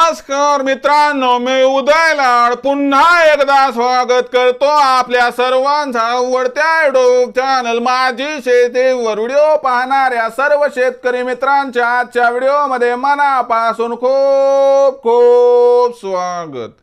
नमस्कार मित्रांनो, मी उदय लाड पुन्हा एकदा स्वागत करतो आपल्या सर्वांचा आवडत्या युट्यूब चॅनल माझी शेतीवर व्हिडिओ पाहणाऱ्या सर्व शेतकरी मित्रांच्या आजच्या व्हिडिओमध्ये मनापासून खूप खूप स्वागत।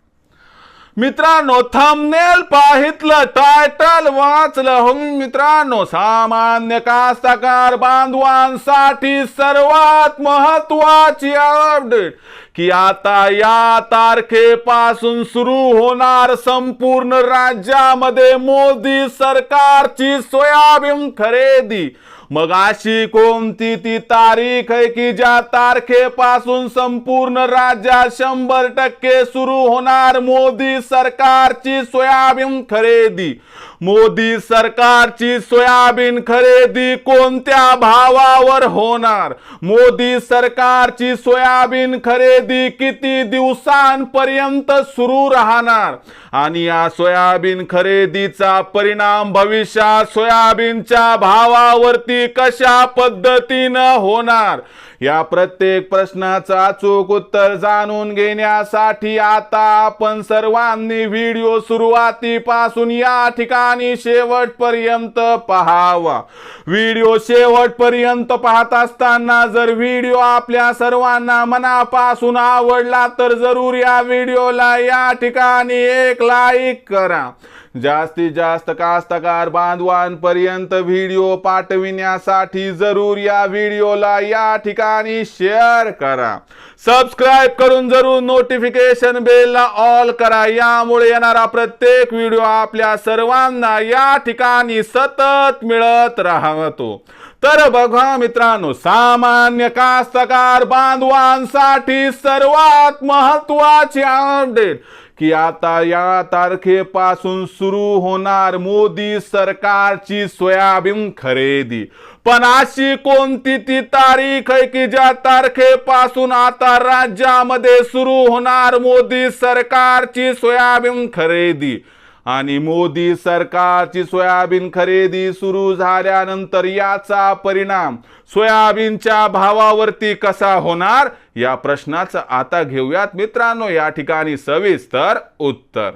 मित्रांनो, थंबनेल पाहितलं, टायटल वाचलं हो मित्रांनो, सामान्य कास्तकार बांधवांसाठी सर्वात महत्त्वाची अपडेट की आता या तारखेपासून सुरू होणार संपूर्ण राज्यामध्ये मोदी सरकारची सोयाबीन खरेदी। मग अशी कोणती ती तारीख आहे की ज्या तारखेपासून संपूर्ण राज्यात 100% सुरू होणार मोदी सरकारची सोयाबीन खरेदी? मोदी सरकारची सोयाबीन खरेदी कोणत्या भावावर होणार? मोदी सरकारची सोयाबीन खरेदी किती दिवसांपर्यंत सुरू राहणार? आणि या सोयाबीन खरेदीचा परिणाम भविष्यात सोयाबीनच्या भावावरती कशा पद्धतीनं होणार? या प्रत्येक प्रश्नाचं अचूक उत्तर जाणून घेण्यासाठी आता आपण सर्वांनी व्हिडिओ सुरुवातीपासून या ठिकाणी शेवटपर्यंत पाहावा। व्हिडिओ शेवटपर्यंत पाहत असताना जर व्हिडिओ आपल्या सर्वांना मनापासून आवडला तर जरूर या व्हिडिओला या ठिकाणी एक लाईक करा। जास्तीत जास्त कास्तकार बांधवांपर्यंत व्हिडिओ पाठविण्यासाठी जरूर या व्हिडिओला या ठिकाणी शेअर करा। सबस्क्राइब करून जरूर नोटिफिकेशन बेलला ऑल करा, यामुळे येणारा प्रत्येक व्हिडिओ आपल्या सर्वांना या ठिकाणी सतत मिळत राहतो। तर बघा मित्रांनो, सामान्य कास्तकार बांधवांसाठी सर्वात महत्त्वाची अपडेट की आता या तारखेपासून सुरू होणार मोदी सरकारची सोयाबीन खरेदी। पण अशी कोणती ती तारीख आहे की ज्या तारखेपासून आता राज्यामध्ये सुरू होणार मोदी सरकारची सोयाबीन खरेदी? आणि मोदी सरकारची सोयाबीन खरेदी सुरू झाल्यानंतर याचा परिणाम सोयाबीनच्या भावावरती कसा होणार? या प्रश्नाचं आता घेऊयात मित्रांनो या ठिकाणी सविस्तर उत्तर।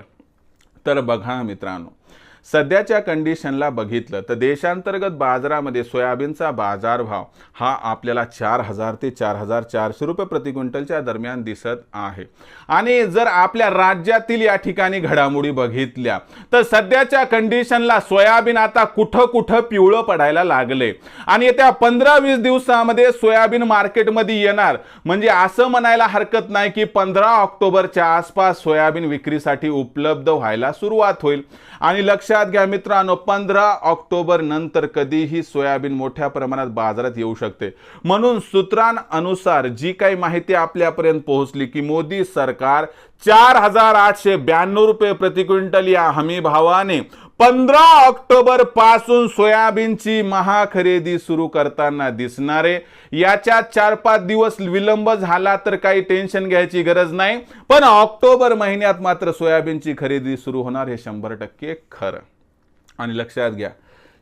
तर बघा मित्रांनो, सध्याच्या कंडिशनला बघितलं तर देशांतर्गत बाजारामध्ये सोयाबीनचा बाजारभाव हा आपल्याला 4000 ते 4400 रुपये प्रति क्विंटलच्या दरम्यान दिसत आहे। आणि जर आपल्या राज्यातील या ठिकाणी घडामोडी बघितल्या तर सध्याच्या कंडिशनला सोयाबीन आता कुठं कुठं पिवळं पडायला लागले आणि येत्या 15-20 दिवसामध्ये सोयाबीन मार्केटमध्ये येणार। म्हणजे असं म्हणायला हरकत नाही की 15 ऑक्टोबरच्या आसपास सोयाबीन विक्रीसाठी उपलब्ध व्हायला सुरुवात होईल। आणि लक्षात घ्या मित्रांनो, 15 ऑक्टोबर नंतर कधीही सोयाबीन मोठ्या प्रमाणात बाजारात येऊ शकते। म्हणून सूत्रांनुसार जी काही माहिती आपल्यापर्यंत पोहोचली की मोदी सरकार 4892 रुपये प्रति क्विंटल या हमी भावाने 15 ऑक्टोबर पासून सोयाबीनची महाखरेदी सुरू करताना दिसणारे। याच्या 4-5 दिवस विलंब झाला तर काही टेन्शन घ्यायची गरज नाही, पण ऑक्टोबर महिन्यात मात्र सोयाबीनची खरेदी सुरू होणार हे 100% खरं। आणि लक्षात घ्या,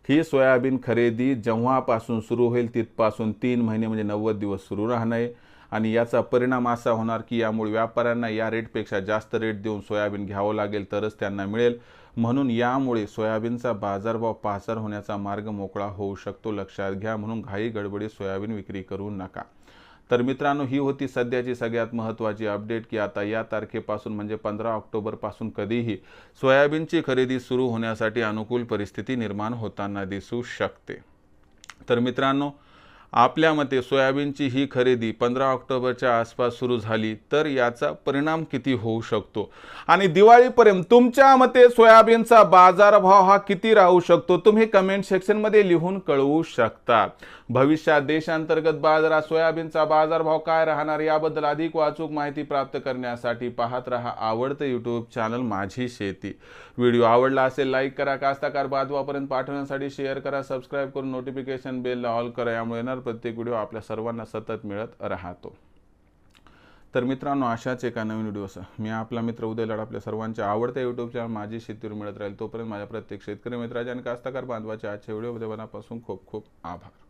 ही सोयाबीन खरेदी जेव्हापासून सुरू होईल तिथपासून 3 महिने म्हणजे 90 दिवस सुरू राहणार। आणि याचा परिणाम असा होणार की यामुळे व्यापाऱ्यांना या रेटपेक्षा जास्त रेट देऊन सोयाबीन घ्यावं लागेल तरच त्यांना मिळेल। म्हणून यामुळे सोयाबीनचा बाजारभाव पाचार होण्याचा मार्ग मोकळा होऊ शकतो, लक्षात घ्या। म्हणून घाई गडबडीत सोयाबीन विक्री करू नका। तर मित्रांनो, ही होती सध्याची सगळ्यात महत्त्वाची अपडेट की आता या तारखेपासून म्हणजे 15 ऑक्टोबर पासून कधीही सोयाबीनची खरेदी सुरू होण्यासाठी अनुकूल परिस्थिती निर्माण होताना दिसू शकते। तर मित्रांनो, आपल्या मते सोयाबीनची ही खरेदी 15 ऑक्टोबरच्या आसपास सुरू झाली तर याचा परिणाम किती होऊ शकतो आणि दिवाळीपर्यंत तुमच्या मते सोयाबीनचा बाजारभाव हा किती राहू शकतो तुम्ही कमेंट सेक्शनमध्ये लिहून कळवू शकता। भविष्यात देशांतर्गत बाजारात सोयाबीनचा बाजारभाव काय राहणार याबद्दल अधिक अचूक माहिती प्राप्त करण्यासाठी पाहत रहा आवडते यूट्यूब चॅनल माझी शेती। व्हिडिओ आवडला असेल लाईक करा, कास्तकार बांधवांपर्यंत पाठवण्यासाठी शेअर करा, सबस्क्राइब करून नोटिफिकेशन बेलला ऑल करा, यामुळे येणार प्रत्येक व्हिडिओ आपल्या सर्वांना सतत मिळत राहतो। तर मित्रांनो, अशाच एका नवीन व्हिडिओसह मी आपला मित्र उदय लाड आपल्या सर्वांच्या आवडत्या यूट्यूब चॅनल माझी शेतीवर मिळत राहील। तोपर्यंत माझ्या प्रत्येक शेतकरी मित्राच्या आणि कास्तकार बांधवाच्या आजच्या व्हिडिओमध्ये मनापासून खूप खूप आभार।